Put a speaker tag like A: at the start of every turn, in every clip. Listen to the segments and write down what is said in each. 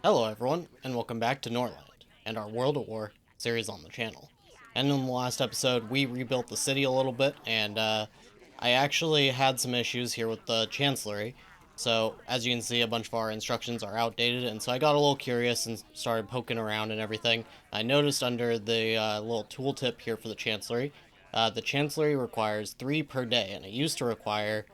A: Hello everyone, and welcome back to Norland, and our World at War series on the channel. And in the last episode, we rebuilt the city a little bit, and I actually had some issues here with the Chancellery. So, as you can see, a bunch of our instructions are outdated, and so I got a little curious and started poking around and everything. I noticed under the little tooltip here for the Chancellery requires 3 per day, and it used to require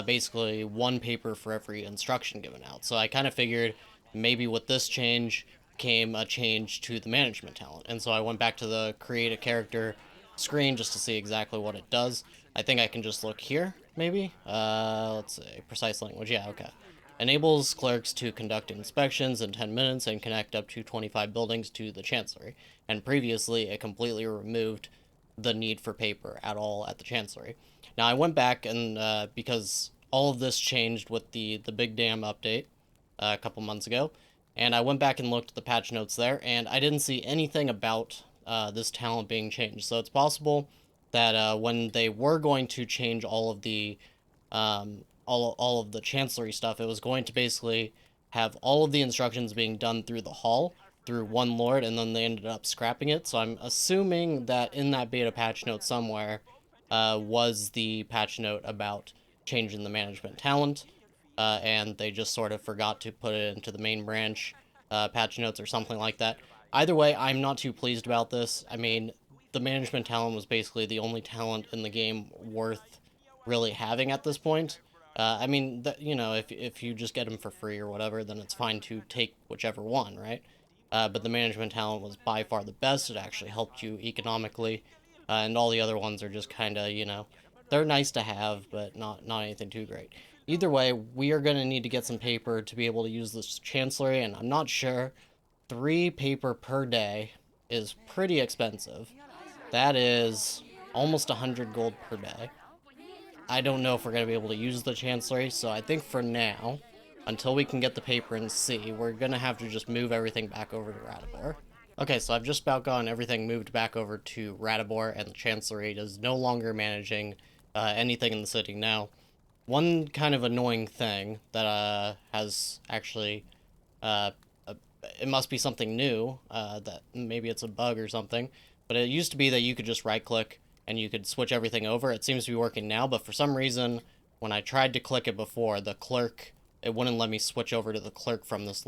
A: basically 1 paper for every instruction given out. So I kind of figured maybe with this change came a change to the management talent. And so I went back to the create a character screen just to see exactly what it does. I think I can just look here, maybe. Let's see, precise language. Yeah, okay. Enables clerks to conduct inspections in 10 minutes and connect up to 25 buildings to the Chancellery. And previously, it completely removed the need for paper at all at the Chancellery. Now, I went back and because all of this changed with the Big Dam update, a couple months ago, and I went back and looked at the patch notes there, and I didn't see anything about this talent being changed. So it's possible that when they were going to change all of the all of the chancellery stuff, it was going to basically have all of the instructions being done through the hall through one lord, and then they ended up scrapping it. So I'm assuming that in that beta patch note somewhere was the patch note about changing the management talent, and they just sort of forgot to put it into the main branch patch notes or something like that. Either way, I'm not too pleased about this. I mean, the management talent was basically the only talent in the game worth really having at this point. I mean, if you just get them for free or whatever, then it's fine to take whichever one, right? But the management talent was by far the best. It actually helped you economically, and all the other ones are just kind of, they're nice to have, but not anything too great. Either way, we are going to need to get some paper to be able to use this chancellery, and I'm not sure. 3 paper per day is pretty expensive. That is almost 100 gold per day. I don't know if we're going to be able to use the chancellery, so I think for now, until we can get the paper and see, we're going to have to just move everything back over to Radibor. Okay, so I've just about gotten everything moved back over to Radibor, and the chancellery is no longer managing anything in the city now. One kind of annoying thing that has actually uh, it must be something new, that maybe it's a bug or something, but it used to be that you could just right click and you could switch everything over. It seems to be working now, but for some reason when I tried to click it before, the clerk, it wouldn't let me switch over to the clerk from this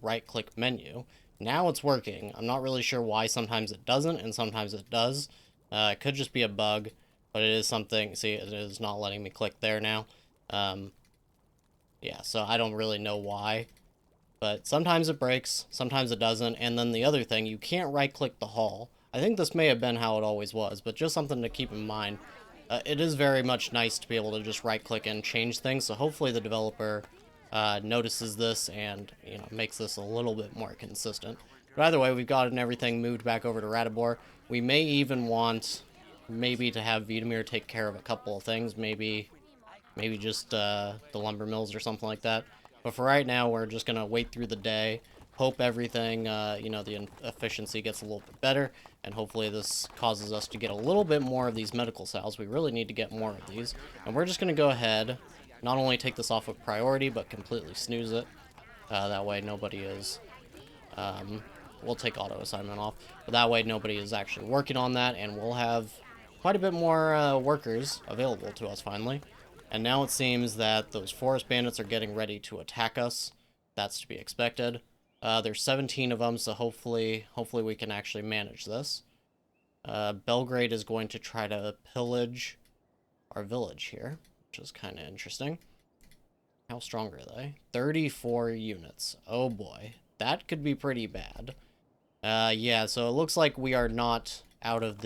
A: right click menu. Now it's working. I'm not really sure why sometimes it doesn't and sometimes it does. It could just be a bug, but it is something. See, it is not letting me click there now. Um, yeah, so I don't really know why. But sometimes it breaks, sometimes it doesn't, and then the other thing, you can't right-click the hall. I think this may have been how it always was, but just something to keep in mind. It is very much nice to be able to just right-click and change things, so hopefully the developer notices this and makes this a little bit more consistent. But either way, we've gotten everything moved back over to Radibor. We may even want maybe to have Vitamir take care of a couple of things, maybe just the lumber mills or something like that. But for right now, we're just gonna wait through the day, hope everything, the efficiency gets a little bit better, and hopefully this causes us to get a little bit more of these medical cells. We really need to get more of these, and we're just gonna go ahead, not only take this off of priority, but completely snooze it. That way nobody is, we'll take auto assignment off, but that way nobody is actually working on that, and we'll have quite a bit more workers available to us finally. And now it seems that those forest bandits are getting ready to attack us. That's to be expected. There's 17 of them, so hopefully we can actually manage this. Belgrade is going to try to pillage our village here, which is kind of interesting. How strong are they? 34 units. Oh boy. That could be pretty bad. Yeah, so it looks like we are not out of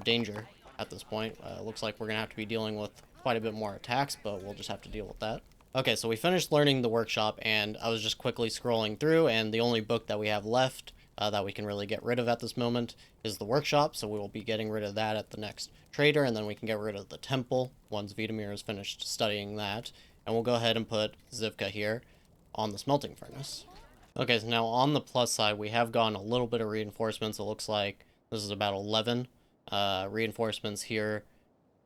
A: danger at this point. Looks like we're gonna have to be dealing with quite a bit more attacks, but we'll just have to deal with that. Okay, so we finished learning the workshop, and I was just quickly scrolling through, and the only book that we have left that we can really get rid of at this moment is the workshop, so we will be getting rid of that at the next trader, and then we can get rid of the temple once Vitamir is finished studying that, and we'll go ahead and put Zivka here on the smelting furnace. Okay, so now on the plus side, we have gotten a little bit of reinforcements. It looks like this is about 11 reinforcements here.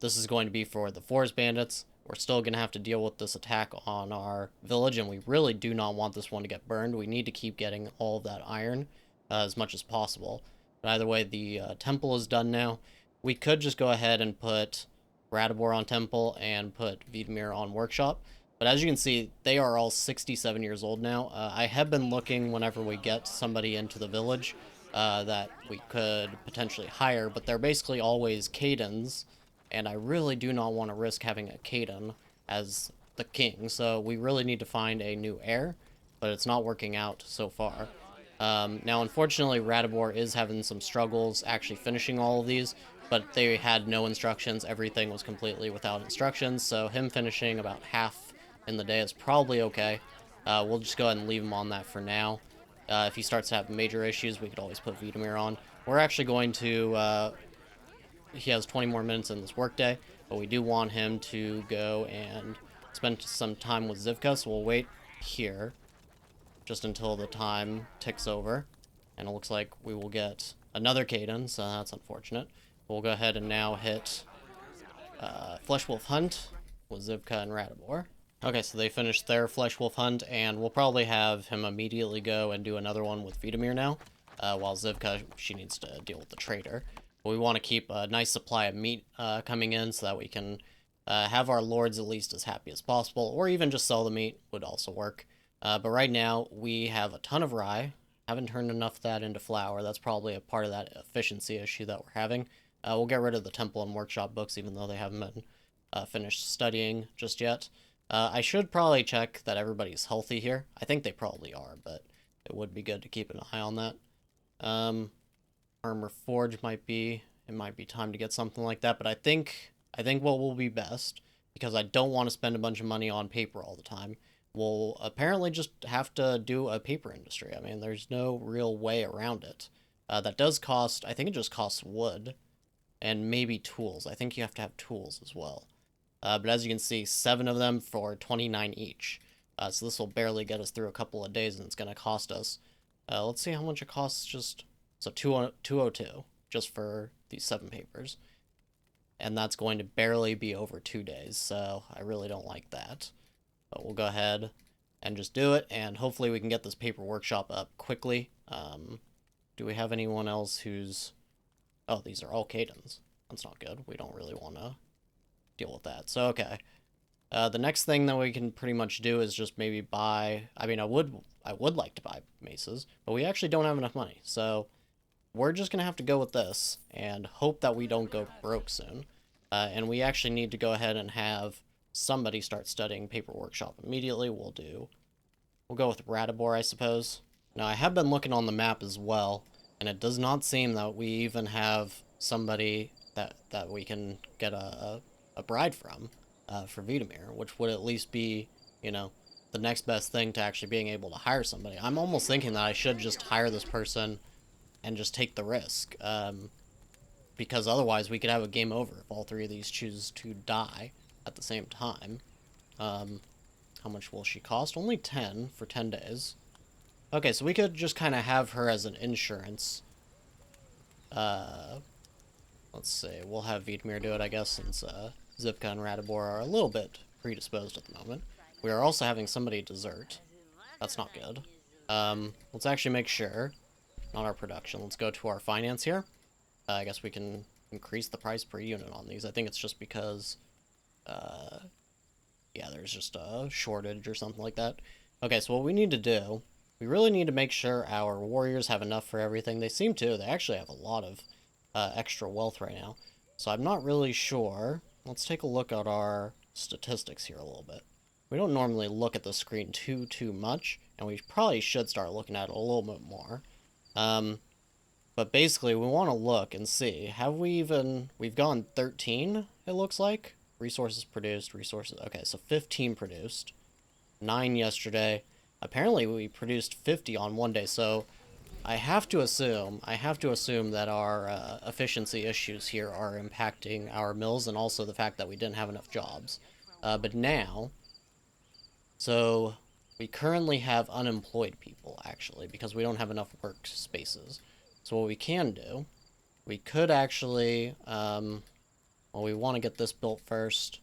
A: This is going to be for the forest bandits. we're still going to have to deal with this attack on our village, and we really do not want this one to get burned. We need to keep getting all of that iron as much as possible. But either way, the temple is done now. We could just go ahead and put Radibor on temple and put Vidamir on workshop. But as you can see, they are all 67 years old now. I have been looking whenever we get somebody into the village that we could potentially hire, but they're basically always Cadens, and I really do not want to risk having a Caden as the king, so we really need to find a new heir, but it's not working out so far. Now, unfortunately, Radibor is having some struggles actually finishing all of these, but they had no instructions. Everything was completely without instructions, so him finishing about half in the day is probably okay. We'll just go ahead and leave him on that for now. If he starts to have major issues, we could always put Vidamir on. We're actually going to... he has 20 more minutes in this workday, but we do want him to go and spend some time with Zivka, so we'll wait here just until the time ticks over. And it looks like we will get another Caden, so that's unfortunate. We'll go ahead and now hit Flesh Wolf Hunt with Zivka and Radibor. Okay, so they finished their Flesh Wolf Hunt, and we'll probably have him immediately go and do another one with Vidamir now, while Zivka, she needs to deal with the trader. But we want to keep a nice supply of meat coming in so that we can have our lords at least as happy as possible, or even just sell the meat would also work. But right now, we have a ton of rye. Haven't turned enough of that into flour. That's probably a part of that efficiency issue that we're having. We'll get rid of the temple and workshop books, even though they haven't been finished studying just yet. I should probably check that everybody's healthy here. I think they probably are, but it would be good to keep an eye on that. Armor Forge might be time to get something like that, but I think what will be best, because I don't want to spend a bunch of money on paper all the time, we'll apparently just have to do a paper industry. I mean, there's no real way around it. That does cost, I think it just costs wood, and maybe tools. I think you have to have tools as well. But as you can see, 7 of them for 29 each. So this will barely get us through a couple of days, and it's going to cost us. Let's see how much it costs just... So 202 just for these 7 papers. And that's going to barely be over 2 days, so I really don't like that. But we'll go ahead and just do it, and hopefully we can get this paper workshop up quickly. Do we have anyone else who's... Oh, these are all Cadens. That's not good. We don't really want to deal with that. So, okay. The next thing that we can pretty much do is just maybe buy... I mean, I would like to buy maces, but we actually don't have enough money. So, we're just going to have to go with this and hope that we don't go broke soon. And we actually need to go ahead and have somebody start studying paper workshop immediately. We'll go with Radibor, I suppose. Now, I have been looking on the map as well, and it does not seem that we even have somebody that we can get a bride from for Vidamir, which would at least be, you know, the next best thing to actually being able to hire somebody. I'm almost thinking that I should just hire this person and just take the risk, because otherwise we could have a game over if all 3 of these choose to die at the same time. How much will she cost? Only 10 for 10 days. Okay, so we could just kind of have her as an insurance. Let's see, we'll have Vidamir do it, I guess, since Zivka and Radibor are a little bit predisposed at the moment. We are also having somebody desert. That's not good. Let's actually make sure, not our production, let's go to our finance here. I guess we can increase the price per unit on these. I think it's just because, yeah, there's just a shortage or something like that. Okay, so what we need to do, we really need to make sure our warriors have enough for everything. They seem to. They actually have a lot of extra wealth right now. So I'm not really sure. Let's take a look at our statistics here a little bit. We don't normally look at the screen too much, and we probably should start looking at it a little bit more. But basically, we want to look and see, we've gone 13, it looks like. Resources produced, okay, so 15 produced. 9 yesterday. Apparently, we produced 50 on one day, so I have to assume that our efficiency issues here are impacting our mills, and also the fact that we didn't have enough jobs. But now, so we currently have unemployed people, actually, because we don't have enough workspaces. So what we can do, we could actually, well, we want to get this built first.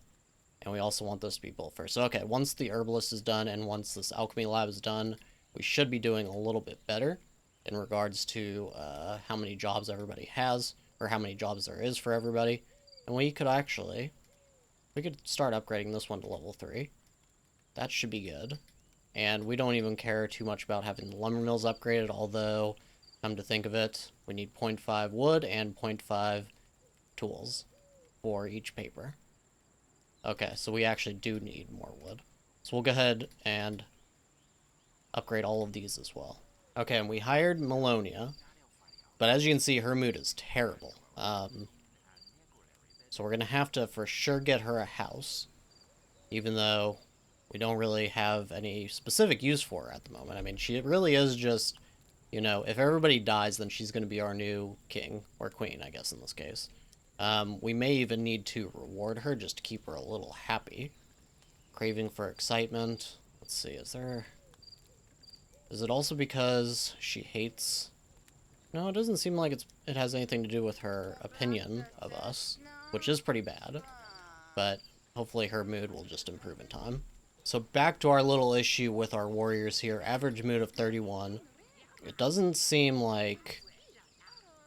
A: And we also want this to be built first. So, okay, once the herbalist is done and once this alchemy lab is done, we should be doing a little bit better in regards to how many jobs everybody has, or how many jobs there is for everybody. And we could start upgrading this one to level 3. That should be good. And we don't even care too much about having the lumber mills upgraded, although, come to think of it, we need 0.5 wood and 0.5 tools for each paper. Okay, so we actually do need more wood. So we'll go ahead and upgrade all of these as well. Okay, and we hired Melonia, but as you can see, her mood is terrible. So we're going to have to for sure get her a house, even though we don't really have any specific use for her at the moment. I mean, she really is just, you know, if everybody dies, then she's going to be our new king, or queen, I guess, in this case. We may even need to reward her just to keep her a little happy. Craving for excitement. Let's see, is it also because she hates... No, it doesn't seem like it has anything to do with her opinion of us, which is pretty bad. But hopefully her mood will just improve in time. So back to our little issue with our warriors here. Average mood of 31. It doesn't seem like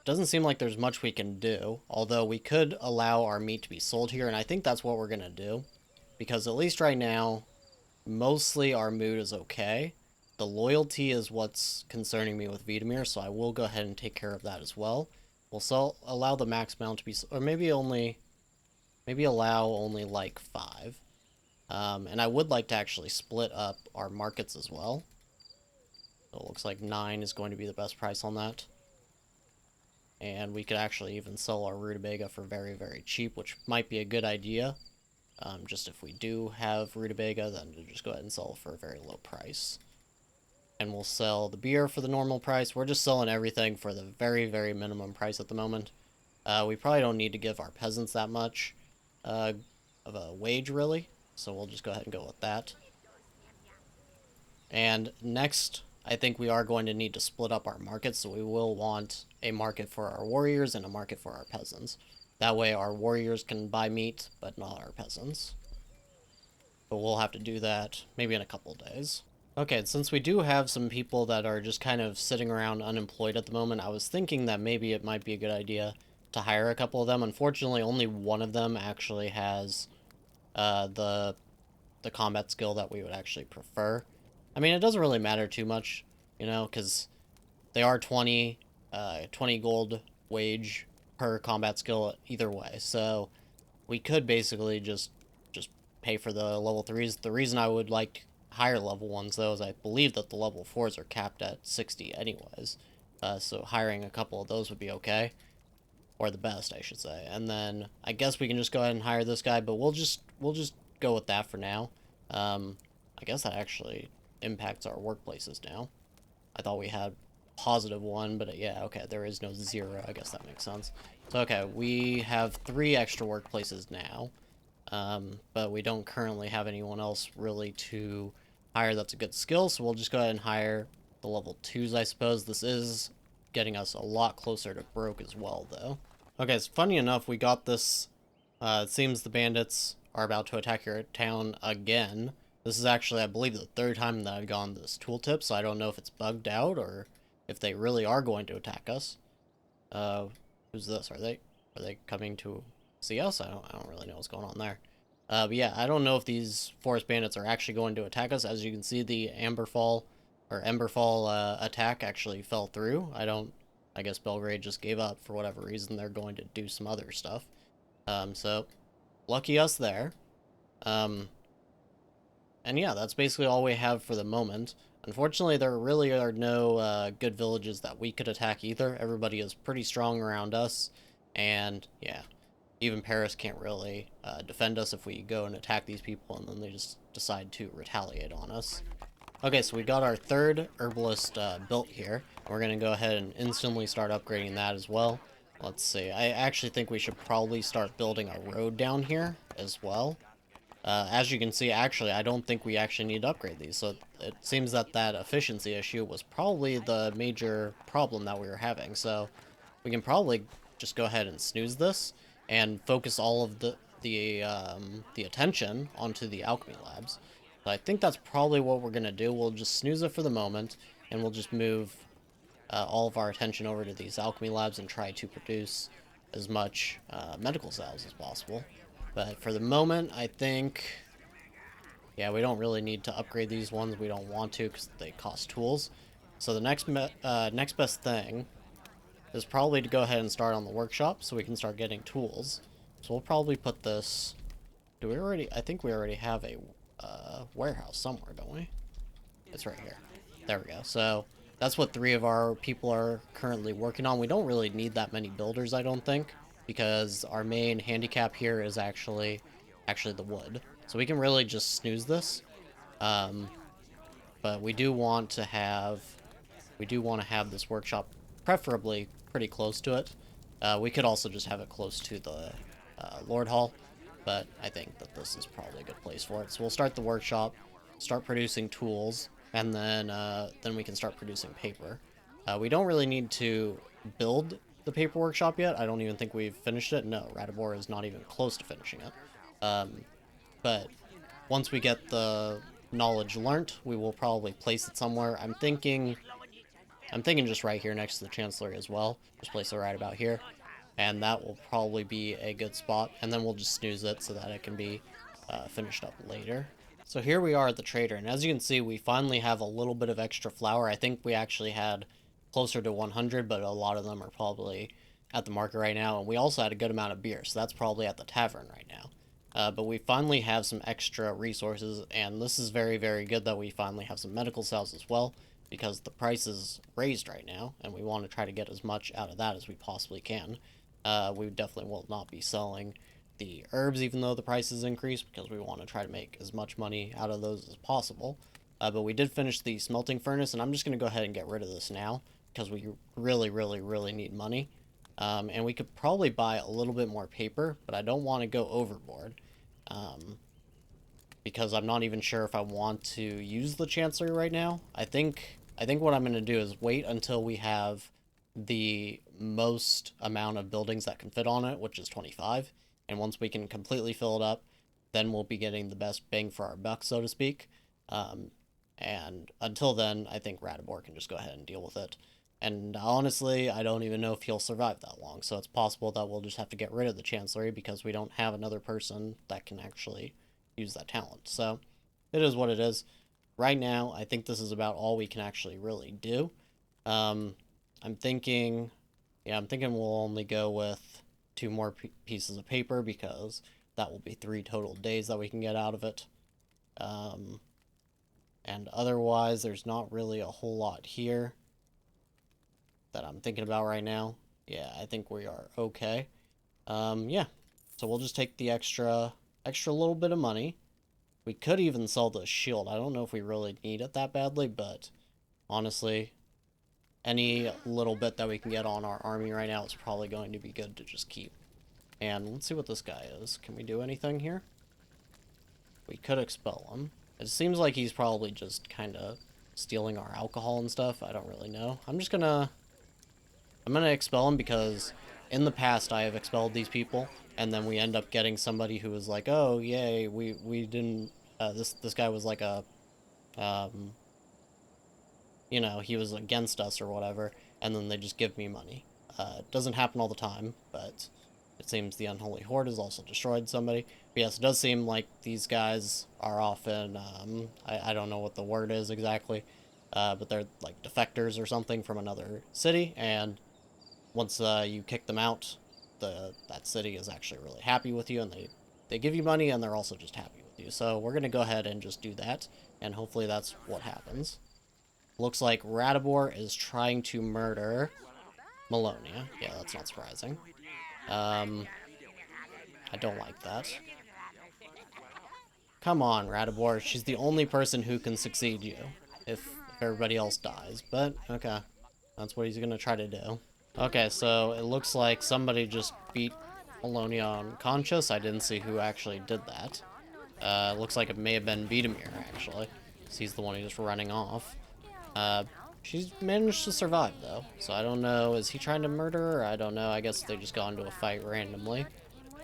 A: there's much we can do, although we could allow our meat to be sold here, and I think that's what we're going to do, because at least right now, mostly our mood is okay. The loyalty is what's concerning me with Vitamir, so I will go ahead and take care of that as well. We'll allow the max amount to be, or maybe allow only like 5. And I would like to actually split up our markets as well. So it looks like 9 is going to be the best price on that. And we could actually even sell our rutabaga for very, very cheap, which might be a good idea. Just if we do have rutabaga, then we'll just go ahead and sell it for a very low price. And we'll sell the beer for the normal price. We're just selling everything for the very, very minimum price at the moment. We probably don't need to give our peasants that much of a wage, really. So we'll just go ahead and go with that. And next, I think we are going to need to split up our markets, so we will want a market for our warriors and a market for our peasants. That way our warriors can buy meat, but not our peasants. But we'll have to do that maybe in a couple days. Okay, since we do have some people that are just kind of sitting around unemployed at the moment, I was thinking that maybe it might be a good idea to hire a couple of them. Unfortunately, only one of them actually has the combat skill that we would actually prefer. I mean, it doesn't really matter too much, you know, because they are 20 gold wage per combat skill either way. So we could basically just pay for the level 3s. The reason I would like higher level ones, though, is I believe that the level 4s are capped at 60 anyways. So hiring a couple of those would be okay. Or the best, I should say. And then I guess we can just go ahead and hire this guy, but we'll just go with that for now. I guess that actually impacts our workplaces now. I thought we had +1, but yeah, okay, there is no 0. I guess that makes sense. So, okay, we have 3 extra workplaces now, but we don't currently have anyone else really to hire that's a good skill, so we'll just go ahead and hire the level 2s, I suppose. This is getting us a lot closer to broke as well, though. Okay, so funny enough, we got this. It seems the bandits are about to attack your town again. This is actually, I believe, the 3rd time that I've gone this tooltip, so I don't know if it's bugged out or if they really are going to attack us. Who's this? Are they coming to see us? I don't really know what's going on there. But yeah, I don't know if these forest bandits are actually going to attack us. As you can see, the Emberfall attack actually fell through. I guess Belgrade just gave up for whatever reason. They're going to do some other stuff. So lucky us there. And yeah, that's basically all we have for the moment. Unfortunately, there really are no good villages that we could attack either. Everybody is pretty strong around us, and yeah, even Paris can't really defend us if we go and attack these people, and then they just decide to retaliate on us. Okay, so we got our 3rd herbalist built here. We're going to go ahead and instantly start upgrading that as well. Let's see, I actually think we should probably start building a road down here as well. As you can see, actually, I don't think we actually need to upgrade these, so it seems that efficiency issue was probably the major problem that we were having, so we can probably just go ahead and snooze this and focus all of the attention onto the alchemy labs. So I think that's probably what we're gonna do. We'll just snooze it for the moment, and we'll just move all of our attention over to these alchemy labs and try to produce as much medical cells as possible. But for the moment, I think, yeah, we don't really need to upgrade these ones. We don't want to because they cost tools. So the next best thing is probably to go ahead and start on the workshop so we can start getting tools. So we'll probably put this... Do we already... I think we already have a warehouse somewhere, don't we? It's right here. There we go. So that's what 3 of our people are currently working on. We don't really need that many builders, I don't think, because our main handicap here is actually the wood. So we can really just snooze this. But we do want to have this workshop preferably pretty close to it. We could also just have it close to the Lord Hall, but I think that this is probably a good place for it. So we'll start the workshop, start producing tools, and then we can start producing paper. We don't really need to build the paper workshop yet. I don't even think we've finished it. No, Radibor is not even close to finishing it. But once we get the knowledge learnt, we will probably place it somewhere. I'm thinking just right here next to the Chancellery as well. Just place it right about here. And that will probably be a good spot. And then we'll just snooze it so that it can be finished up later. So here we are at the trader. And as you can see, we finally have a little bit of extra flour. I think we actually had closer to 100, but a lot of them are probably at the market right now. And we also had a good amount of beer. So that's probably at the tavern right now. But we finally have some extra resources. And this is very, very good that we finally have some medical cells as well, because the price is raised right now, and we want to try to get as much out of that as we possibly can. We definitely will not be selling the herbs, even though the prices increase, because we want to try to make as much money out of those as possible. But we did finish the smelting furnace, and I'm just going to go ahead and get rid of this now, because we really, really, really need money. And we could probably buy a little bit more paper, but I don't want to go overboard. Because I'm not even sure if I want to use the Chancellery right now. I think what I'm going to do is wait until we have the most amount of buildings that can fit on it, which is 25. And once we can completely fill it up, then we'll be getting the best bang for our buck, so to speak. And until then, I think Radibor can just go ahead and deal with it. And honestly, I don't even know if he'll survive that long. So it's possible that we'll just have to get rid of the Chancellery because we don't have another person that can actually use that talent. So it is what it is. Right now, I think this is about all we can actually really do. I'm thinking we'll only go with 2 more pieces of paper because that will be 3 total days that we can get out of it. And otherwise, there's not really a whole lot here that I'm thinking about right now. Yeah, I think we are okay. Yeah, so we'll just take the extra little bit of money. We could even sell the shield. I don't know if we really need it that badly, but honestly, any little bit that we can get on our army right now is probably going to be good to just keep. And let's see what this guy is. Can we do anything here? We could expel him. It seems like he's probably just kind of stealing our alcohol and stuff. I don't really know. I'm gonna expel him because in the past I have expelled these people, and then we end up getting somebody who was like, oh yay, we didn't, this guy was like a, you know, he was against us or whatever, and then they just give me money. It doesn't happen all the time, but it seems the Unholy Horde has also destroyed somebody. But yes, it does seem like these guys are often, I don't know what the word is exactly, but they're like defectors or something from another city, and once you kick them out, that city is actually really happy with you, and they give you money, and they're also just happy with you. So we're going to go ahead and just do that, and hopefully that's what happens. Looks like Radibor is trying to murder Melonia. Yeah, that's not surprising. I don't like that. Come on, Radibor. She's the only person who can succeed you if everybody else dies. But, okay. That's what he's going to try to do. Okay, so it looks like somebody just beat Melonia unconscious. I didn't see who actually did that. It looks like it may have been Vitamir, actually. Because he's the one who's running off. She's managed to survive, though. So I don't know. Is he trying to murder her? I don't know. I guess they just got into a fight randomly.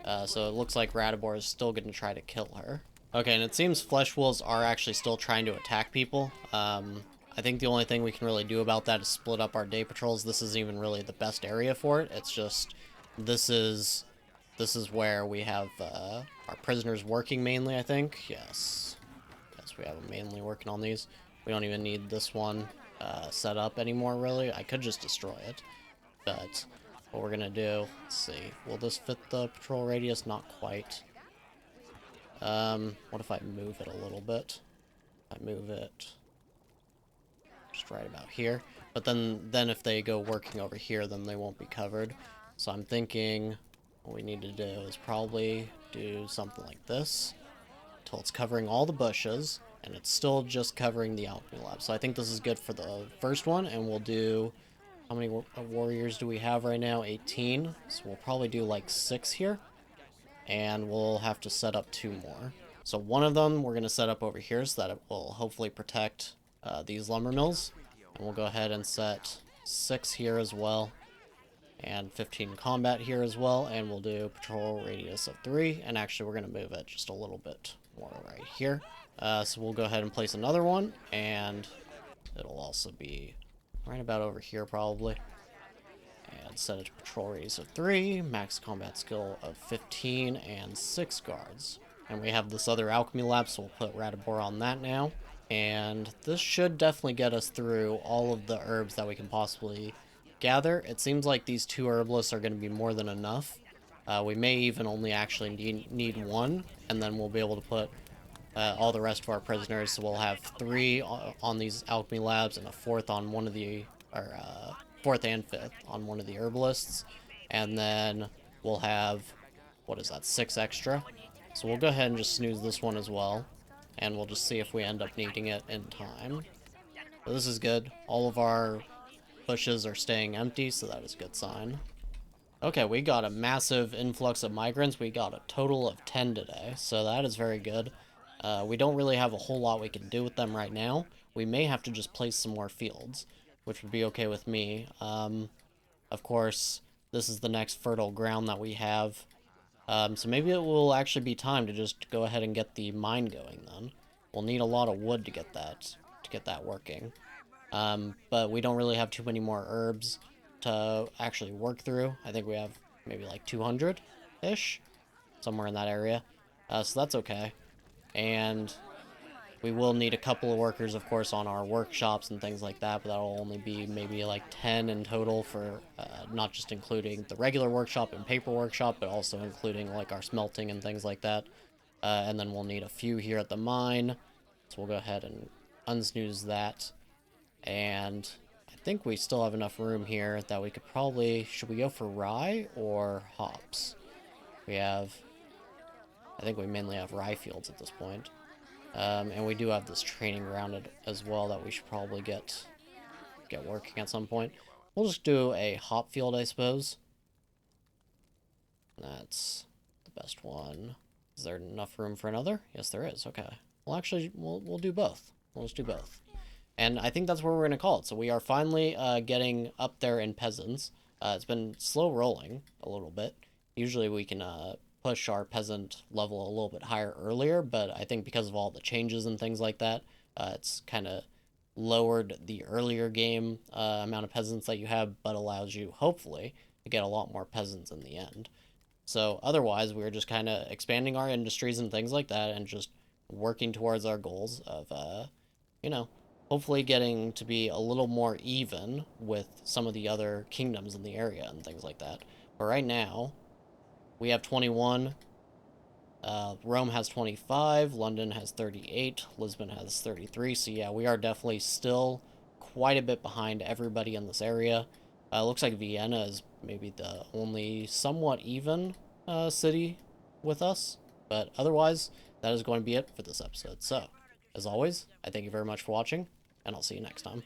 A: So it looks like Radibor is still going to try to kill her. Okay, and it seems flesh wolves are actually still trying to attack people. I think the only thing we can really do about that is split up our day patrols. This isn't even really the best area for it. It's just, this is where we have our prisoners working mainly, I think. Yes. Yes, we have them mainly working on these. We don't even need this one set up anymore, really. I could just destroy it. But what we're going to do, let's see. Will this fit the patrol radius? Not quite. What if I move it a little bit? I move it just right about here. But then if they go working over here, then they won't be covered. So I'm thinking what we need to do is probably do something like this until it's covering all the bushes, and it's still just covering the alchemy lab. So I think this is good for the first one, and we'll do, how many warriors do we have right now? 18. So we'll probably do like 6 here, and we'll have to set up 2 more. So one of them we're going to set up over here so that it will hopefully protect these lumber mills. And we'll go ahead and set 6 here as well. And 15 combat here as well. And we'll do patrol radius of 3. And actually we're going to move it just a little bit more right here. So we'll go ahead and place another one. And it'll also be right about over here probably. And set it to patrol radius of 3, max combat skill of 15, and 6 guards. And we have this other alchemy lab, so we'll put Radibor on that now. And this should definitely get us through all of the herbs that we can possibly gather. It seems like these 2 herbalists are going to be more than enough. We may even only actually need 1, and then we'll be able to put all the rest of our prisoners. So we'll have 3 on these alchemy labs and a 4th on one of the, or 4th and 5th on one of the herbalists, and then we'll have, what is that, 6 extra. So we'll go ahead and just snooze this one as well, and we'll just see if we end up needing it in time. So this is good. All of our bushes are staying empty, so that is a good sign. Okay, we got a massive influx of migrants. We got a total of 10 today, so that is very good. We don't really have a whole lot we can do with them right now. We may have to just place some more fields, which would be okay with me. Of course, this is the next fertile ground that we have. So maybe it will actually be time to just go ahead and get the mine going then. We'll need a lot of wood to get that working. But we don't really have too many more herbs to actually work through. I think we have maybe like 200-ish, somewhere in that area. So that's okay. And we will need a couple of workers, of course, on our workshops and things like that, but that'll only be maybe like 10 in total for not just including the regular workshop and paper workshop, but also including like our smelting and things like that. And then we'll need a few here at the mine, so we'll go ahead and unsnooze that. And I think we still have enough room here that we could probably, should we go for rye or hops? We have, I think we mainly have rye fields at this point. And we do have this training ground as well that we should probably get working at some point. We'll just do a hop field, I suppose. That's the best one. Is there enough room for another? Yes, there is. Okay. Well, actually, we'll do both. We'll just do both. And I think that's what we're going to call it. So we are finally getting up there in peasants. It's been slow rolling a little bit. Usually we can push our peasant level a little bit higher earlier, but I think because of all the changes and things like that, it's kind of lowered the earlier game amount of peasants that you have, but allows you, hopefully, to get a lot more peasants in the end. So otherwise, we're just kind of expanding our industries and things like that, and just working towards our goals of, you know, hopefully getting to be a little more even with some of the other kingdoms in the area and things like that. But right now, we have 21. Rome has 25. London has 38. Lisbon has 33. So yeah, we are definitely still quite a bit behind everybody in this area. Looks like Vienna is maybe the only somewhat even city with us. But otherwise, that is going to be it for this episode. So, as always, I thank you very much for watching, and I'll see you next time.